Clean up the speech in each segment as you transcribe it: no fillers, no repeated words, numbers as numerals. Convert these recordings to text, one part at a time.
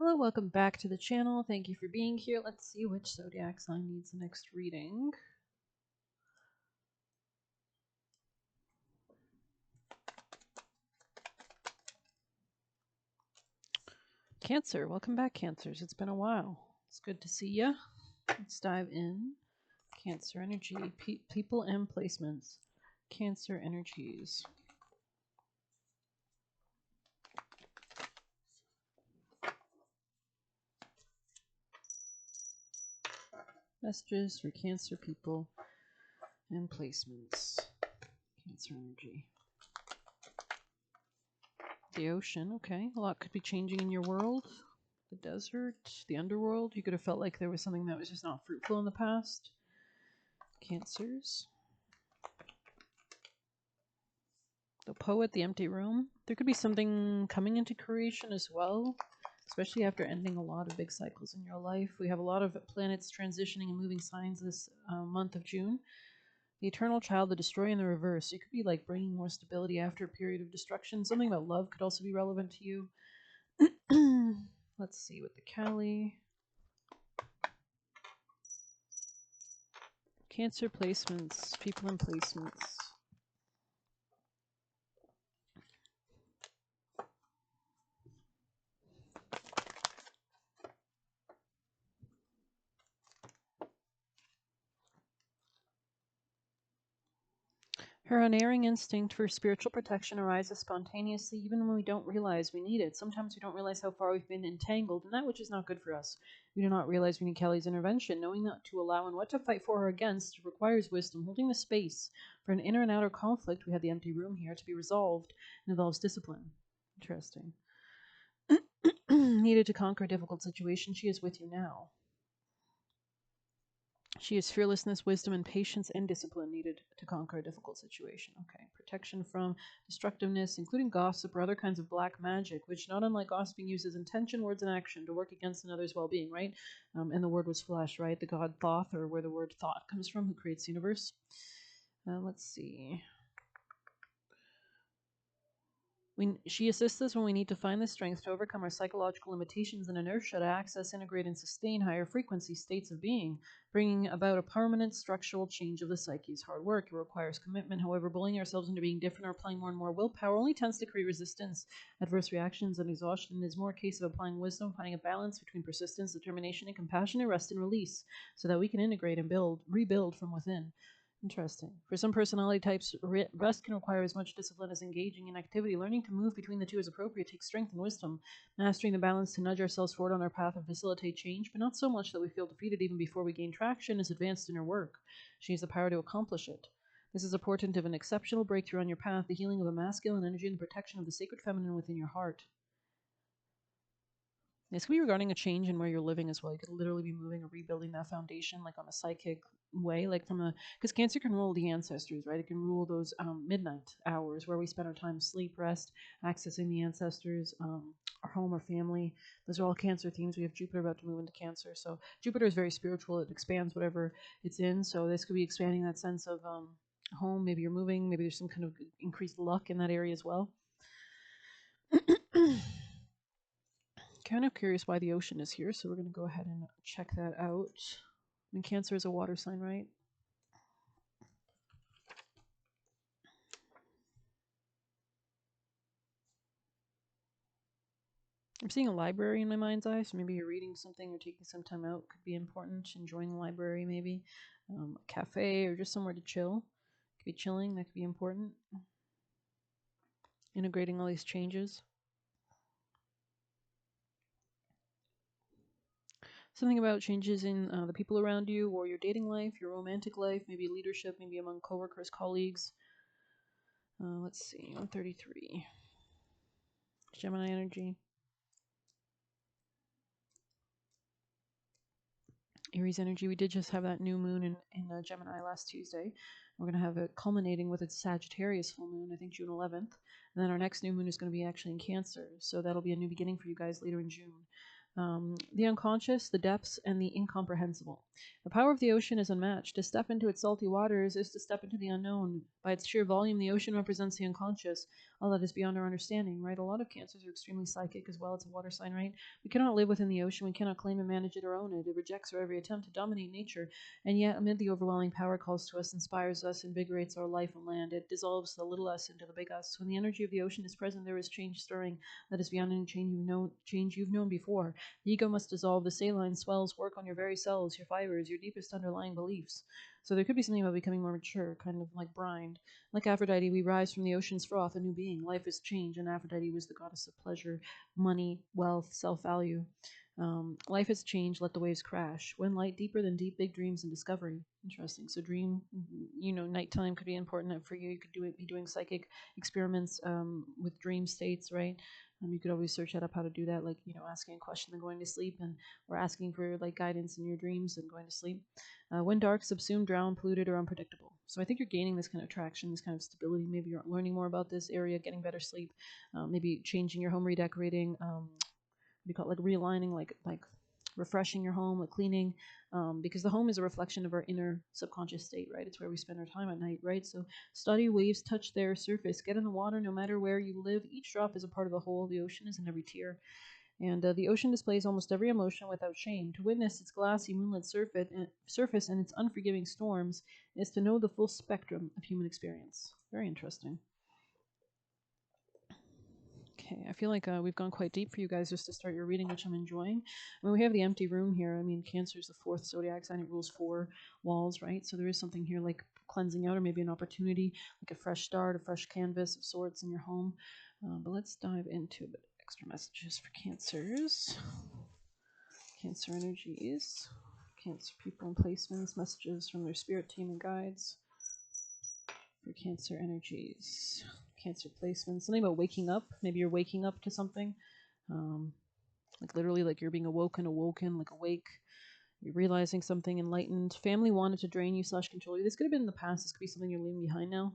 Hello, welcome back to the channel. Thank you for being here. Let's see which zodiac sign needs the next reading. Cancer, welcome back, Cancers. It's been a while. It's good to see ya. Let's dive in. Cancer energy, people and placements. Cancer energies. Messages for Cancer people and placements. Cancer energy. The ocean, okay. A lot could be changing in your world. The desert, the underworld. You could have felt like there was something that was just not fruitful in the past. Cancers. The poet, the empty room. There could be something coming into creation as well, especially after ending a lot of big cycles in your life. We have a lot of planets transitioning and moving signs this month of June. The eternal child, the destroyer in the reverse. It could be like bringing more stability after a period of destruction. Something about love could also be relevant to you. Let's see with the Kali. Cancer placements, people in placements. Her unerring instinct for spiritual protection arises spontaneously even when we don't realize we need it. Sometimes we don't realize how far we've been entangled in that which is not good for us. We do not realize we need Kelly's intervention. Knowing not to allow and what to fight for or against requires wisdom. Holding the space for an inner and outer conflict, we had the empty room here, to be resolved, involves discipline. Interesting. Needed to conquer a difficult situation. She is with you now. She has fearlessness, wisdom, and patience and discipline needed to conquer a difficult situation. Okay. Protection from destructiveness, including gossip or other kinds of black magic, which, not unlike gossiping, uses intention, words, and action to work against another's well being, right? And the word was flesh, right? The god Thoth, or where the word thought comes from, who creates the universe. Let's see. She assists us when we need to find the strength to overcome our psychological limitations and inertia to access, integrate, and sustain higher frequency states of being, bringing about a permanent structural change of the psyche's hard work. It requires commitment. However, bullying ourselves into being different or applying more and more willpower only tends to create resistance, adverse reactions, and exhaustion. It is more a case of applying wisdom, finding a balance between persistence, determination, and compassion, and rest and release, so that we can integrate and rebuild from within. Interesting. For some personality types, rest can require as much discipline as engaging in activity. Learning to move between the two is appropriate takes strength and wisdom. Mastering the balance to nudge ourselves forward on our path and facilitate change, but not so much that we feel defeated even before we gain traction, is advanced in her work. She has the power to accomplish it. This is a portent of an exceptional breakthrough on your path, the healing of a masculine energy and the protection of the sacred feminine within your heart. This could be regarding a change in where you're living as well. You could literally be moving or rebuilding that foundation, like on a psychic way, like from a, because Cancer can rule the ancestors, right? It can rule those midnight hours where we spend our time sleep, rest, accessing the ancestors, our home, our family. Those are all Cancer themes. We have Jupiter about to move into Cancer, so Jupiter is very spiritual. It expands whatever it's in. So this could be expanding that sense of home. Maybe you're moving. Maybe there's some kind of increased luck in that area as well. Kind of curious why the ocean is here, so we're going to go ahead and check that out. I mean, Cancer is a water sign, right? I'm seeing a library in my mind's eye, so maybe you're reading something or taking some time out could be important. Enjoying the library, maybe. A cafe or just somewhere to chill. Could be chilling, that could be important. Integrating all these changes. Something about changes in the people around you or your dating life, your romantic life, maybe leadership, maybe among coworkers, colleagues. Let's see, 133. Gemini energy. Aries energy. We did just have that new moon in Gemini last Tuesday. We're going to have it culminating with its Sagittarius full moon, I think June 11th. And then our next new moon is going to be actually in Cancer. So that'll be a new beginning for you guys later in June. The unconscious, the depths, and the incomprehensible. The power of the ocean is unmatched. To step into its salty waters is to step into the unknown. By its sheer volume, the ocean represents the unconscious, all that is beyond our understanding, right? A lot of cancers are extremely psychic as well. It's a water sign, right? We cannot live within the ocean. We cannot claim and manage it or own it. It rejects our every attempt to dominate nature. And yet, amid the overwhelming power, calls to us, inspires us, invigorates our life on land. It dissolves the little us into the big us. When the energy of the ocean is present, there is change stirring that is beyond any change you've known before. The ego must dissolve. The saline swells work on your very cells, your fibers, your deepest underlying beliefs. So there could be something about becoming more mature, kind of like Brined. Like Aphrodite, we rise from the ocean's froth, a new being. Life is change, and Aphrodite was the goddess of pleasure, money, wealth, self-value. Life has changed, let the waves crash. When light deeper than deep, big dreams and discovery. Interesting. So dream, nighttime could be important for you. You could be doing psychic experiments with dream states, right? You could always search that up how to do that, like asking a question and going to sleep, and or asking for like guidance in your dreams and going to sleep. When dark, subsumed, drowned, polluted, or unpredictable. So I think you're gaining this kind of traction, this kind of stability. Maybe you're learning more about this area, getting better sleep, maybe changing your home, redecorating. What do you call it? Like realigning, like refreshing your home, like cleaning, because the home is a reflection of our inner subconscious state, right? It's where we spend our time at night, right? So study waves, touch their surface, get in the water, no matter where you live. Each drop is a part of the whole. The ocean is in every tear. And the ocean displays almost every emotion without shame. To witness its glassy moonlit surface and its unforgiving storms is to know the full spectrum of human experience. Very interesting. Okay, I feel like we've gone quite deep for you guys just to start your reading, which I'm enjoying. I mean, we have the empty room here. I mean, Cancer is the fourth zodiac sign. It rules 4 walls, right? So there is something here like cleansing out, or maybe an opportunity, like a fresh start, a fresh canvas of sorts in your home. But let's dive into a bit extra messages for Cancers. Cancer energies. Cancer people and placements. Messages from their spirit team and guides for Cancer energies. Cancer placements. Something about waking up. Maybe you're waking up to something. Like literally, like you're being awoken, like awake. You're realizing something enlightened. Family wanted to drain you / control you. This could have been in the past. This could be something you're leaving behind now.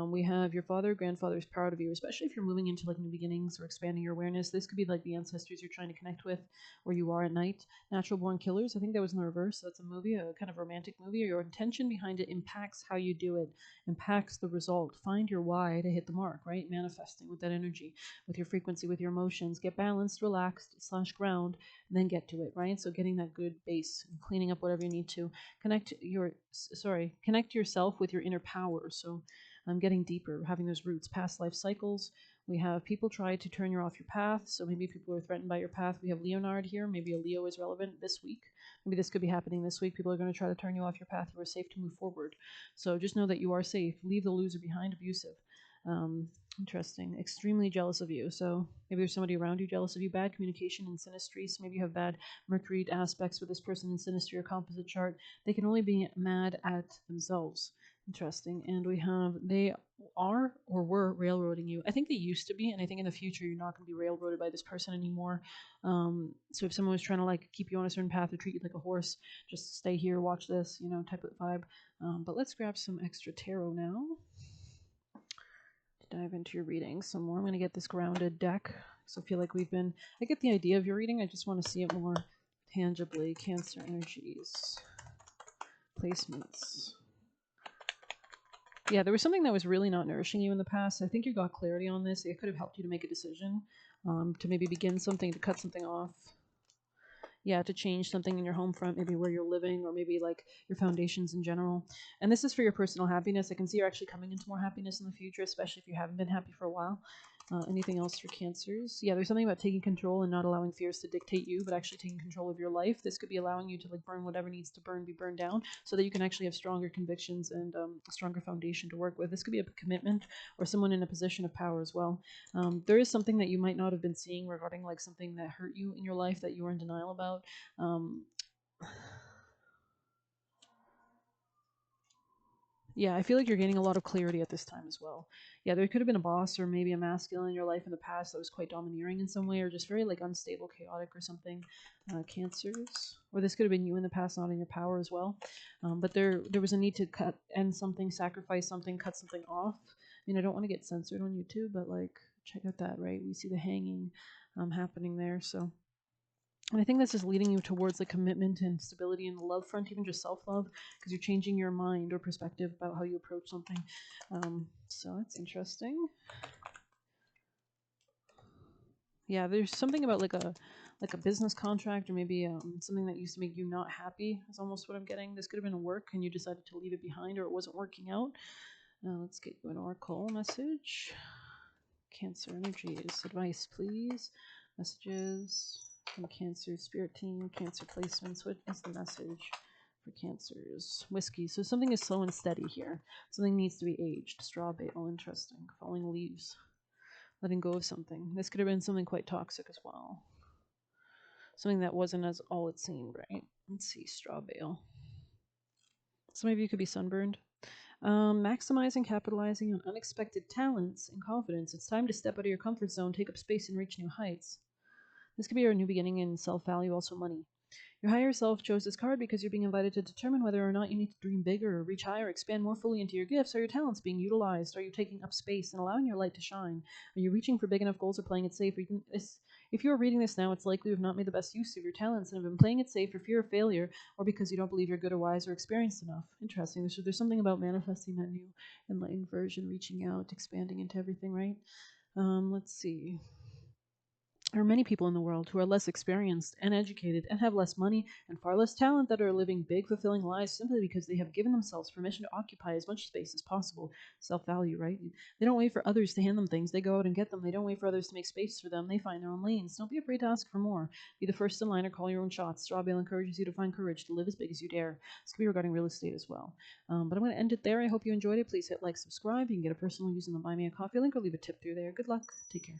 We have your father, grandfather is proud of you, especially if you're moving into like new beginnings or expanding your awareness. This could be like the ancestors you're trying to connect with, where you are at night. Natural born killers. I think that was in the reverse. So that's a movie, a kind of romantic movie. Your intention behind it impacts how you do it, impacts the result. Find your why to hit the mark, right? Manifesting with that energy, with your frequency, with your emotions. Get balanced, relaxed / ground, and then get to it, right? So getting that good base, cleaning up whatever you need to. Connect yourself with your inner power. So getting deeper, having those roots, past life cycles. We have people try to turn you off your path. So maybe people are threatened by your path. We have Leonard here. Maybe a Leo is relevant this week. Maybe this could be happening this week. People are going to try to turn you off your path. You are safe to move forward. So just know that you are safe. Leave the loser behind, abusive. Interesting. Extremely jealous of you. So maybe there's somebody around you jealous of you. Bad communication and synastry. So maybe you have bad Mercury aspects with this person in synastry or composite chart. They can only be mad at themselves. Interesting. And we have they are or were railroading you. I think they used to be, and I think in the future you're not going to be railroaded by this person anymore. So if someone was trying to like keep you on a certain path or treat you like a horse, just stay here, watch this, type of vibe. But let's grab some extra tarot now. Dive into your reading some more. I'm going to get this grounded deck. So I feel like I get the idea of your reading. I just want to see it more tangibly. Cancer energies, placements. Yeah, there was something that was really not nourishing you in the past. I think you got clarity on this. It could have helped you to make a decision, to maybe begin something, to cut something off. Yeah, to change something in your home front, maybe where you're living, or maybe like your foundations in general. And this is for your personal happiness. I can see you're actually coming into more happiness in the future, especially if you haven't been happy for a while. Anything else for Cancers? Yeah, there's something about taking control and not allowing fears to dictate you, but actually taking control of your life. This could be allowing you to like burn whatever needs to be burned down, so that you can actually have stronger convictions and a stronger foundation to work with. This could be a commitment or someone in a position of power as well. There is something that you might not have been seeing regarding like something that hurt you in your life that you were in denial about. Yeah, I feel like you're gaining a lot of clarity at this time as well. Yeah, there could have been a boss or maybe a masculine in your life in the past that was quite domineering in some way, or just very like unstable, chaotic or something. Cancers, or this could have been you in the past, not in your power as well. But there was a need to end something, sacrifice something, cut something off. I mean, I don't want to get censored on YouTube, but like check out that, right? We see the hanging happening there. So And I think this is leading you towards like commitment and stability in the love front, even just self-love, because you're changing your mind or perspective about how you approach something. So that's interesting. Yeah, there's something about like a business contract, or maybe something that used to make you not happy is almost what I'm getting. This could have been a work and you decided to leave it behind, or it wasn't working out. Now let's get you an oracle message. Cancer energies, advice please. Messages from Cancer spirit team, Cancer placements. What is the message for Cancers? Whiskey. So something is slow and steady here. Something needs to be aged. Straw bale, interesting. Falling leaves. Letting go of something. This could have been something quite toxic as well. Something that wasn't as all it seemed, right? Let's see, straw bale. Some of you could be sunburned. Maximizing, capitalizing on unexpected talents and confidence. It's time to step out of your comfort zone, take up space, and reach new heights. This could be your new beginning in self-value, also money. Your higher self chose this card because you're being invited to determine whether or not you need to dream bigger or reach higher, expand more fully into your gifts. Are your talents being utilized? Are you taking up space and allowing your light to shine? Are you reaching for big enough goals or playing it safe? If you're reading this now, it's likely you have not made the best use of your talents and have been playing it safe for fear of failure or because you don't believe you're good or wise or experienced enough. Interesting. There's something about manifesting that new enlightened version, reaching out, expanding into everything, right? Let's see. There are many people in the world who are less experienced and educated and have less money and far less talent that are living big, fulfilling lives simply because they have given themselves permission to occupy as much space as possible. Self-value, right? They don't wait for others to hand them things. They go out and get them. They don't wait for others to make space for them. They find their own lanes. Don't be afraid to ask for more. Be the first in line or call your own shots. Straw bale encourages you to find courage to live as big as you dare. This could be regarding real estate as well. But I'm going to end it there. I hope you enjoyed it. Please hit like, subscribe. You can get a personal using the Buy Me a Coffee link or leave a tip through there. Good luck. Take care.